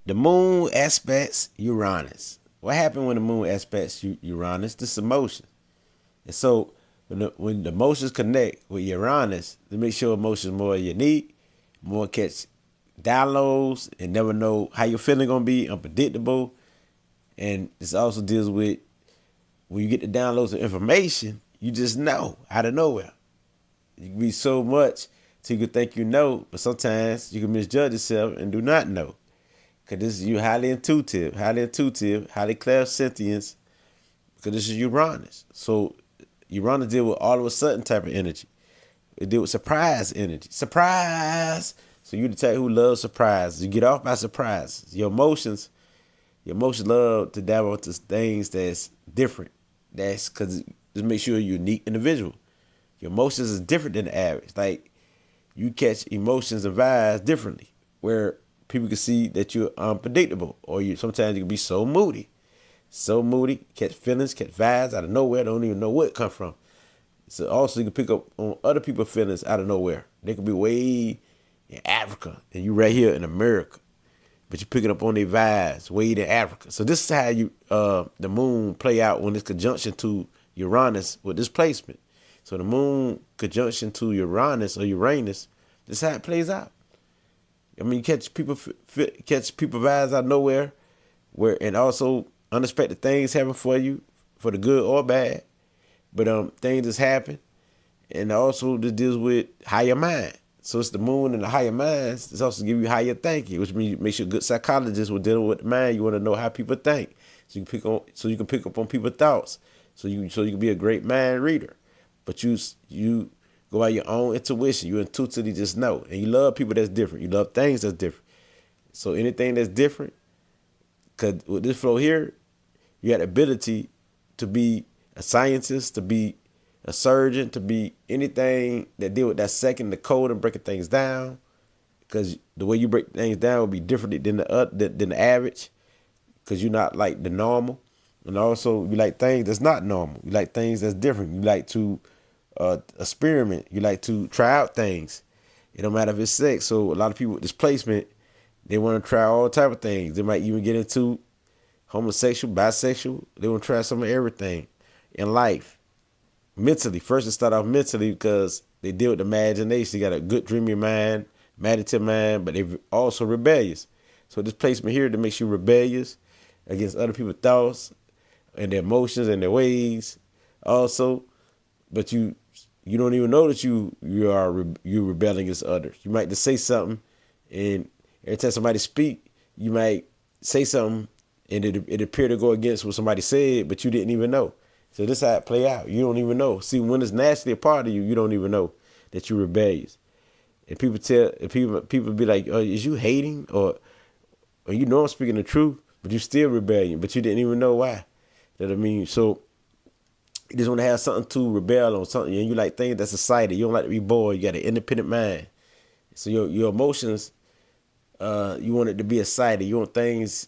the moon aspects Uranus. What happened when the moon aspects Uranus? This emotion. And so when the emotions connect with Uranus, to make sure emotions more unique, more catch downloads, and never know how your feeling gonna be, unpredictable. And this also deals with when you get the downloads of information, you just know out of nowhere. You can be so much till you can think you know, but sometimes you can misjudge yourself and do not know. Because this is you highly intuitive, highly clairsentience, because this is Uranus. So Uranus deal with all of a sudden type of energy. It deal with surprise energy. Surprise! So you the type who loves surprises. You get off by surprises. Your emotions love to dabble into things that's different. That's because just make sure you're a unique individual. Your emotions is different than the average. Like, you catch emotions and vibes differently, where people can see that you're unpredictable, or sometimes you can be so moody, catch feelings, catch vibes out of nowhere, don't even know where it come from. So also you can pick up on other people's feelings out of nowhere. They could be way in Africa, and you right here in America, but you're picking up on their vibes way in Africa. So this is how you the moon play out when it's conjunction to Uranus with this placement. So the moon conjunction to Uranus or Uranus, this is how it plays out. I mean, you catch people vibes out of nowhere, and also unexpected things happen for you, for the good or bad. But things just happen, and also this deals with higher mind. So it's the moon and the higher minds. This also give you higher thinking, which means makes you a good psychologist when dealing with the mind. You want to know how people think, so you can pick up on people's thoughts. So you can be a great mind reader. But you go by your own intuition. You intuitively just know. And you love people that's different. You love things that's different. So anything that's different, because with this flow here, you got the ability to be a scientist, to be a surgeon, to be anything that deal with that second, the code and breaking things down. Because the way you break things down will be different than the average. Because you're not like the normal. And also you like things that's not normal. You like things that's different. You like to experiment. You like to try out things. It don't matter if it's sex. So a lot of people with displacement, they want to try all type of things. They might even get into homosexual, bisexual. They want to try some of everything in life. Mentally, first it start off mentally because they deal with imagination. They got a good dreamy mind, imaginative mind, but they also rebellious. So this placement here that makes you rebellious against other people's thoughts and their emotions and their ways also, but you don't even know that you rebelling against others. You might just say something, and every time somebody speak, you might say something and it appear to go against what somebody said, but you didn't even know. So this is how it play out. You don't even know. See, when it's naturally a part of you, you don't even know that you're rebellious. And people be like, "Oh, is you hating?" Or you know I'm speaking the truth, but you still rebellion, but you didn't even know why. You know what I mean? So you just want to have something to rebel on, something, and you like things that's exciting. You don't like to be bored. You got an independent mind. So your emotions, you want it to be exciting. You want things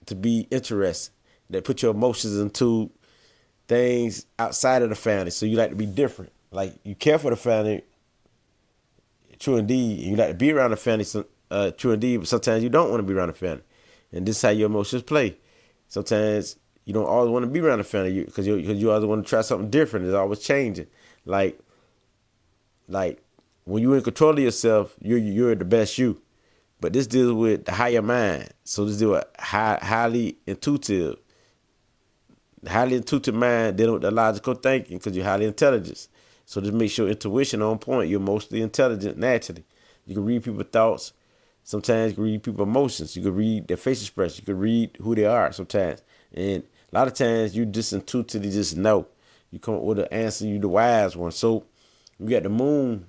to be interesting, that put your emotions into things outside of the family. So you like to be different. Like, you care for the family, true indeed. And you like to be around the family, true indeed. But sometimes you don't want to be around the family. And this is how your emotions play. Sometimes you don't always want to be around the family because you always want to try something different. It's always changing. Like when you're in control of yourself, you're the best you. But this deals with the higher mind. So this deals with highly intuitive mind dealing with the logical thinking because you're highly intelligent. So this makes your intuition on point. You're mostly intelligent naturally. You can read people's thoughts. Sometimes you can read people's emotions. You can read their face expression. You can read who they are sometimes. And a lot of times you just intuitively just know. You come up with an answer, you the wise one. So you got the moon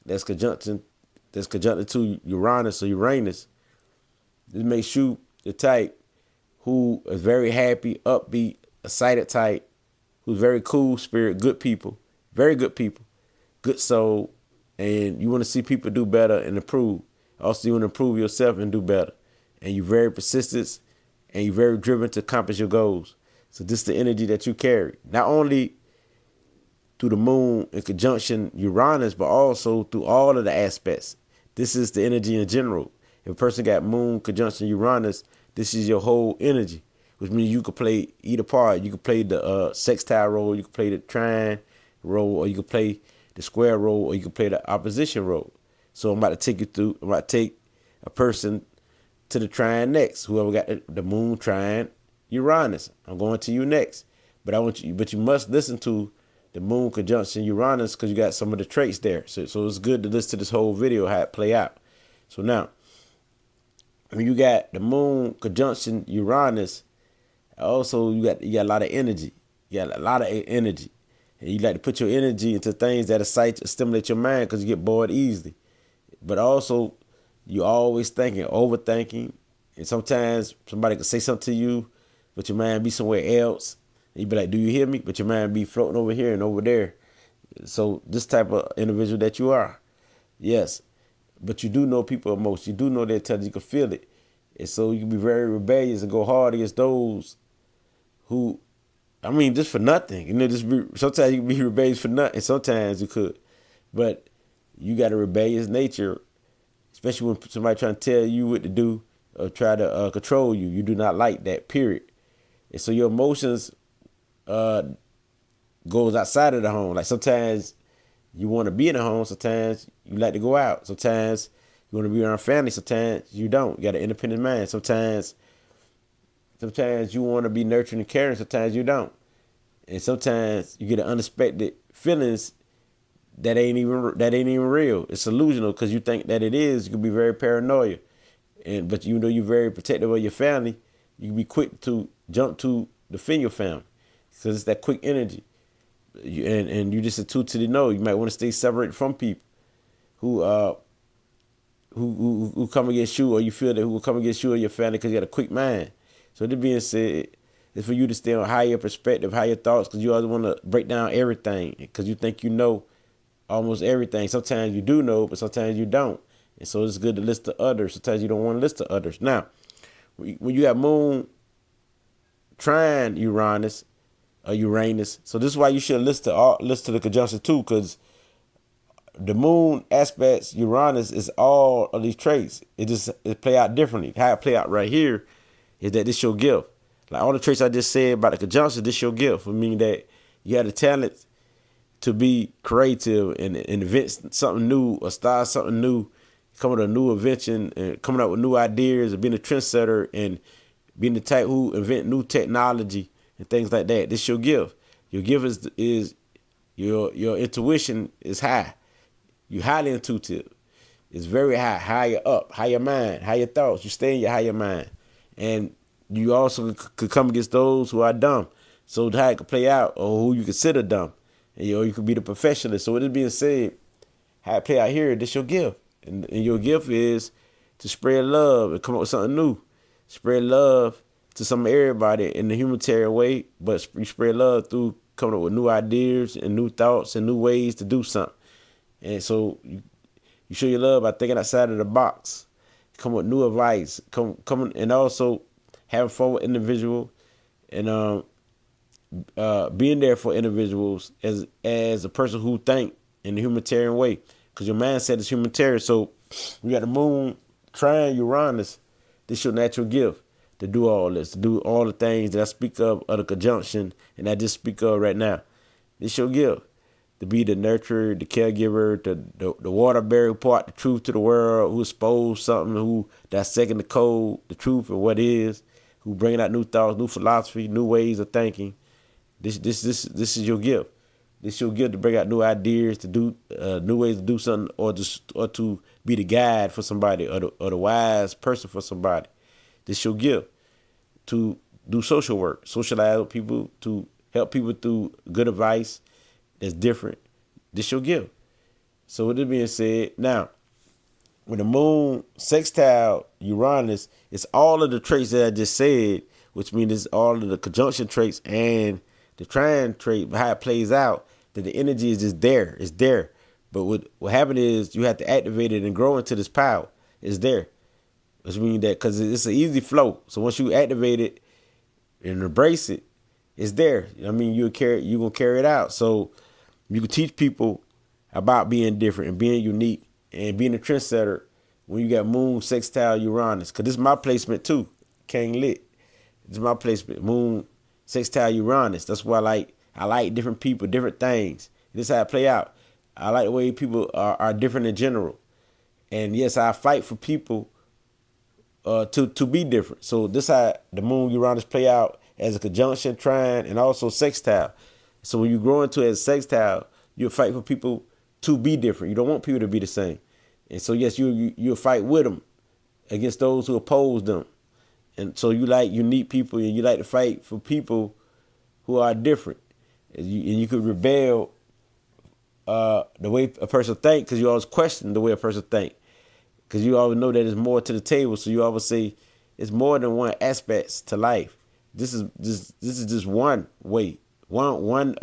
that's conjuncted to Uranus or Uranus. This makes you the type who is very happy, upbeat, excited type, who's very cool spirit, good people, very good people, good soul, and you want to see people do better and improve. Also, you want to improve yourself and do better. And you're very persistent and you're very driven to accomplish your goals. So this is the energy that you carry, not only through the moon in conjunction Uranus, but also through all of the aspects. This is the energy in general. If a person got moon conjunction Uranus, this is your whole energy, which means you could play either part. You could play the sextile role, you could play the trine role, or you could play the square role, or you could play the opposition role. So I'm about to take you through. I'm about to take a person to the trine next. Whoever got the moon trine Uranus, I'm going to you next. But you must listen to the moon conjunction Uranus because you got some of the traits there. So it's good to listen to this whole video how it play out. So now, when you got the moon conjunction Uranus, also you got a lot of energy. You got a lot of energy, and you like to put your energy into things that excite, stimulate your mind because you get bored easily. But also, you always thinking, overthinking, and sometimes somebody could say something to you, but your mind be somewhere else. And you be like, do you hear me? But your mind be floating over here and over there. So this type of individual that you are, yes. But you do know people emotions. You do know their intelligence. You can feel it. And so you can be very rebellious and go hard against those who, I mean, just for nothing. You know, sometimes you can be rebellious for nothing. Sometimes you could. But you got a rebellious nature, especially when somebody trying to tell you what to do or try to control you. You do not like that, period. And so your emotions goes outside of the home. Like sometimes you want to be in the home. Sometimes you like to go out. Sometimes you want to be around family. Sometimes you don't. You got an independent mind. Sometimes you want to be nurturing and caring. Sometimes you don't. And sometimes you get an unexpected feelings that ain't even real. It's illusional because you think that it is. You can be very paranoid. But you know you're very protective of your family. You can be quick to jump to defend your family because it's that quick energy. And you just a two to the no. You might want to stay separated from people who come against you, or you feel that who will come against you or your family because you got a quick mind. So that being said, it's for you to stay on higher perspective, higher thoughts, because you always want to break down everything because you think you know almost everything. Sometimes you do know, but sometimes you don't. And so it's good to listen to others. Sometimes you don't want to listen to others. Now, when you got moon trine Uranus, so this is why you should listen to the conjunction too, because the moon aspects Uranus is all of these traits. It play out differently. How it play out right here is that this your gift. Like all the traits I just said about the conjunction, this your gift. I mean that you have the talent to be creative and invent something new or start something new, come with a new invention and coming up with new ideas and being a trendsetter and being the type who invent new technology and things like that. This your gift. Your gift is your intuition is high. You're highly intuitive. It's very high, higher up, higher mind, higher thoughts. You stay in your higher mind. And you also could come against those who are dumb. So how it could play out, or who you consider dumb. And you could be the professionalist. So with it being said, how it play out here, this your gift. And your gift is to spread love and come up with something new. Spread love to everybody in the humanitarian way, but you spread love through coming up with new ideas and new thoughts and new ways to do something. And so you show your love by thinking outside of the box, come with new advice, come and also having fun with individuals and being there for individuals as a person who think in the humanitarian way, because your mindset is humanitarian. So you got the moon trine Uranus. This your natural gift to do all this, to do all the things that I speak of the conjunction and I just speak of right now. This your gift. To be the nurturer, the caregiver, the water bearer, part the truth to the world, who expose something, who dissecting the code, the truth and what is, who bringing out new thoughts, new philosophy, new ways of thinking. This is your gift. This your gift to bring out new ideas, to do new ways to do something, or to be the guide for somebody, or the wise person for somebody. This your gift to do social work, socialize with people, to help people through good advice that's different. This your gift. So with this being said, now, when the moon sextile Uranus, it's all of the traits that I just said, which means it's all of the conjunction traits and the trine trait, how it plays out, that the energy is just there. It's there. But what happened is you have to activate it and grow into this power. It's there. Which means that because it's an easy flow. So once you activate it and embrace it, it's there. I mean, you're gonna carry it out. So you can teach people about being different and being unique and being a trendsetter when you got moon sextile Uranus, because this is my placement too, King Lit. This is my placement, moon sextile Uranus. That's why I like different people, different things. This is how it play out. I like the way people are different in general. And yes, I fight for people to be different. So this how the moon Uranus play out as a conjunction, trine, and also sextile. So when you grow into it as sextile, you'll fight for people to be different. You don't want people to be the same. And so yes, you'll fight with them against those who oppose them. And so you like unique people, and you like to fight for people who are different. And you could rebel the way a person think, because you always question the way a person think, because you always know that there's more to the table. So you always say it's more than one aspects to life. This is just one way, one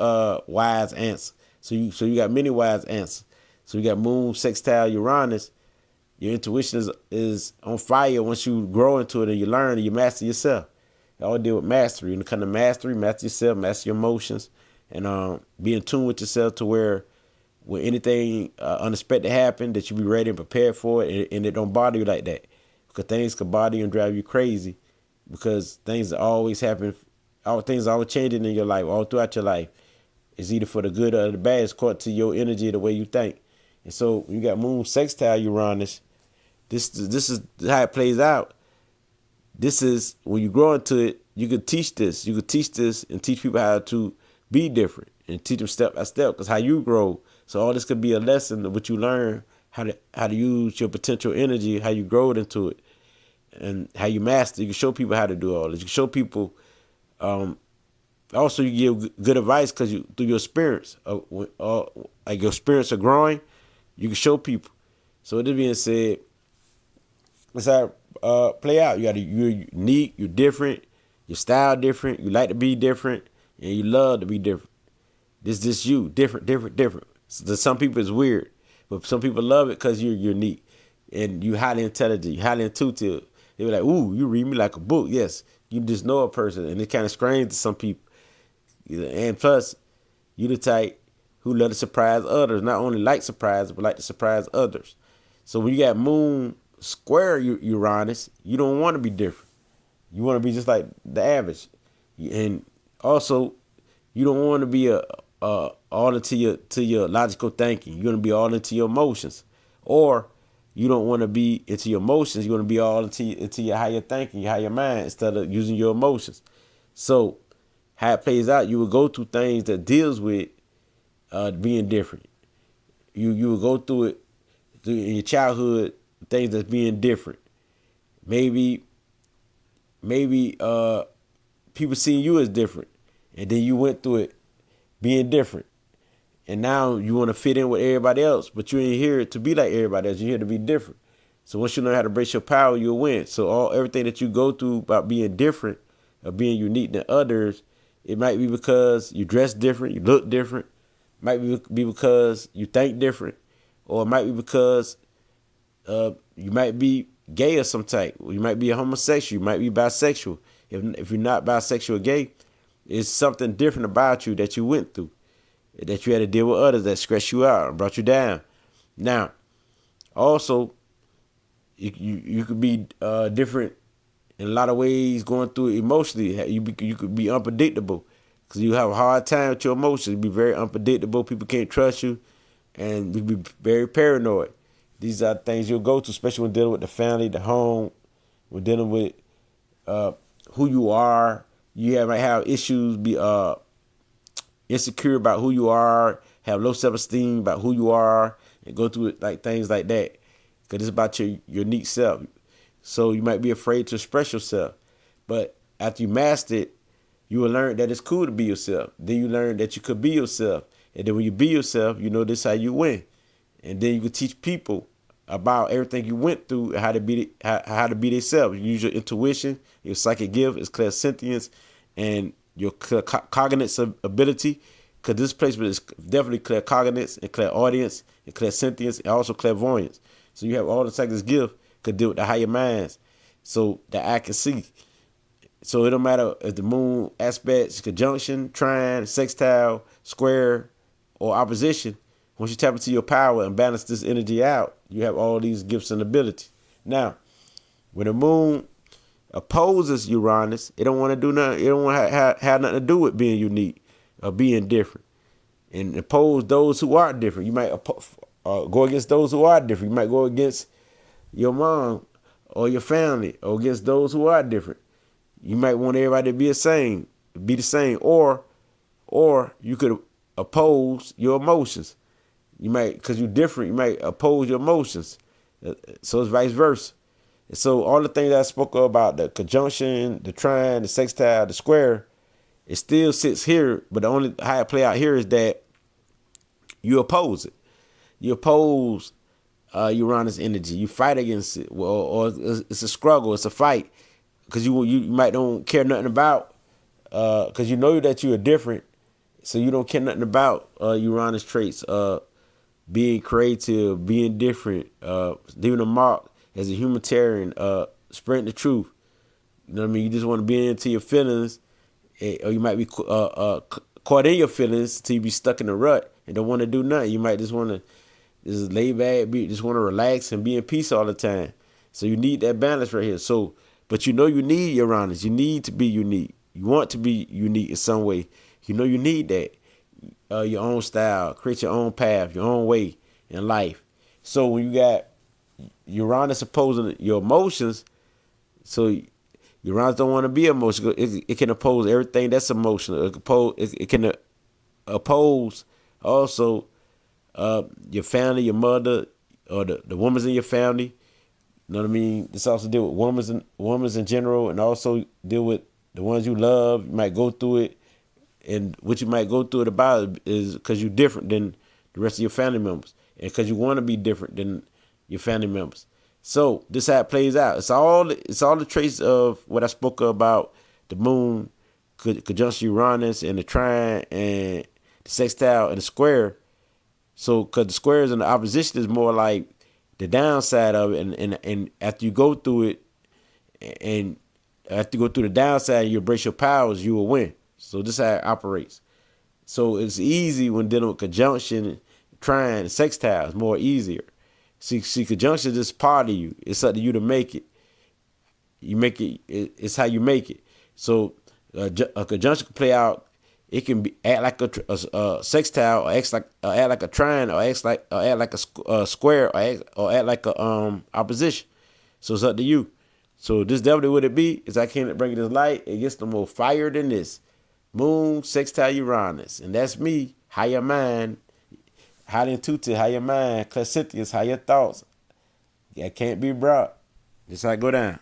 wise answer. So you got many wise answers. So you got moon sextile Uranus. Your intuition is on fire once you grow into it and you learn and you master yourself. It all deal with mastery. When it comes to mastery, master yourself, master your emotions, and be in tune with yourself to where when anything unexpected happen, that you be ready and prepared for it, and it don't bother you like that. Because things can bother you and drive you crazy, because things always happen. Things are always changing in your life, all throughout your life. It's either for the good or the bad. It's according to your energy, the way you think. And so when you got moon sextile Uranus, this is how it plays out. This is when you grow into it, you can teach this. You can teach this and teach people how to be different and teach them step by step, because how you grow. So all this could be a lesson of what you learn, how to use your potential energy, how you grow into it, and how you master. You can show people how to do all this. You can show people. Also, you give good advice because through your experience, like your experience of growing, you can show people. So with this being said, that's how it play out. You're unique, you're different, your style different, you like to be different, and you love to be different. This you, different. So to some people it's weird, but some people love it because you're unique and you highly intelligent, you highly intuitive. They be like, ooh, you read me like a book. Yes, you just know a person, and it's kind of strange to some people. And plus, you the type who love to surprise others. Not only like surprise, but like to surprise others. So when you got moon square Uranus, you don't want to be different. You want to be just like the average. And also, you don't want to be all into your logical thinking. You want to be all into your emotions. Or you don't want to be into your emotions. You want to be all into your higher thinking, your higher mind, instead of using your emotions. So how it plays out, you will go through things that deals with being different. You will go through it in your childhood, things that's being different. Maybe people seeing you as different, and then you went through it being different, and now you want to fit in with everybody else, but you ain't here to be like everybody else. You're here to be different. So once you learn how to embrace your power, you'll win. So everything that you go through about being different or being unique than others, it might be because you dress different, you look different, might be because you think different, or it might be because you might be gay of some type. You might be a homosexual. You might be bisexual. If you're not bisexual or gay, it's something different about you that you went through, that you had to deal with others that stressed you out and brought you down. Now, also, you could be different in a lot of ways going through it emotionally. You could be unpredictable because you have a hard time with your emotions. You be very unpredictable. People can't trust you, and you be very paranoid. These are things you'll go to, especially when dealing with the family, the home, when dealing with who you are. You might have issues, be insecure about who you are, have low self-esteem about who you are, and go through it like things like that. Because it's about your unique self. So you might be afraid to express yourself. But after you master it, you will learn that it's cool to be yourself. Then you learn that you could be yourself. And then when you be yourself, you know this is how you win. And then you can teach people about everything you went through and how to be themselves. You use your intuition, your psychic gift, is clairsentience, and your cognitive ability. Because this placement is definitely claircognizance and clairaudience and clairsentience and also clairvoyance. So you have all the psychic gift could deal with the higher minds, so that I can see. So it don't matter if the moon aspects, conjunction, trine, sextile, square, or opposition. Once you tap into your power and balance this energy out, you have all these gifts and abilities. Now, when the moon opposes Uranus, it don't want to do nothing. It don't want to have nothing to do with being unique or being different. And oppose those who are different. You might go against those who are different. You might go against your mom or your family, or against those who are different. You might want everybody to be the same, or you could oppose your emotions. You might, because you're different, you might oppose your emotions. So it's vice versa. And so all the things that I spoke about, the conjunction, the trine, the sextile, the square, it still sits here, but the only how it play out here is that you oppose it. You oppose Uranus energy. You fight against it, or it's a struggle. It's a fight because you might don't care nothing about because you know that you are different, so you don't care nothing about Uranus traits, being creative, being different, leaving a mark as a humanitarian, spreading the truth. You know what I mean? You just want to be into your feelings, or you might be caught in your feelings till you be stuck in a rut and don't want to do nothing. You might just want to just lay back, just want to relax and be in peace all the time. So you need that balance right here. So, but you know you need Uranus. You need to be unique. You want to be unique in some way. You know you need that. Your own style, create your own path, your own way in life. So when you got Uranus opposing your emotions, so Uranus don't want to be emotional. It can oppose everything that's emotional. It can oppose also your family, your mother, or the women's in your family. You know what I mean? This also deal with women's in general, and also deal with the ones you love. You might go through it, and what you might go through it about is because you're different than the rest of your family members, and because you want to be different than your family members. So this how it plays out. It's all the traits of what I spoke about: the moon, conjunction Uranus, and the trine, and the sextile, and the square. So, because the squares and the opposition is more like the downside of it, and after you go through it, and after you go through the downside, and you embrace your powers, you will win. So this is how it operates. So it's easy when dealing with conjunction, trine, sextile. It's more easier. See, conjunction is just part of you. It's up to you to make it. You make it. It's how you make it. So a conjunction can play out. It can act like a sextile, or act like a trine, or act like a square, or act like a opposition. So it's up to you. So this definitely what it be is I can't bring this light. It gets no more fire than this. Moon, sextile, Uranus, and that's me. Higher mind, higher intuitive, higher mind, clairsynthious, higher thoughts. Yeah, can't be brought. This how I go down.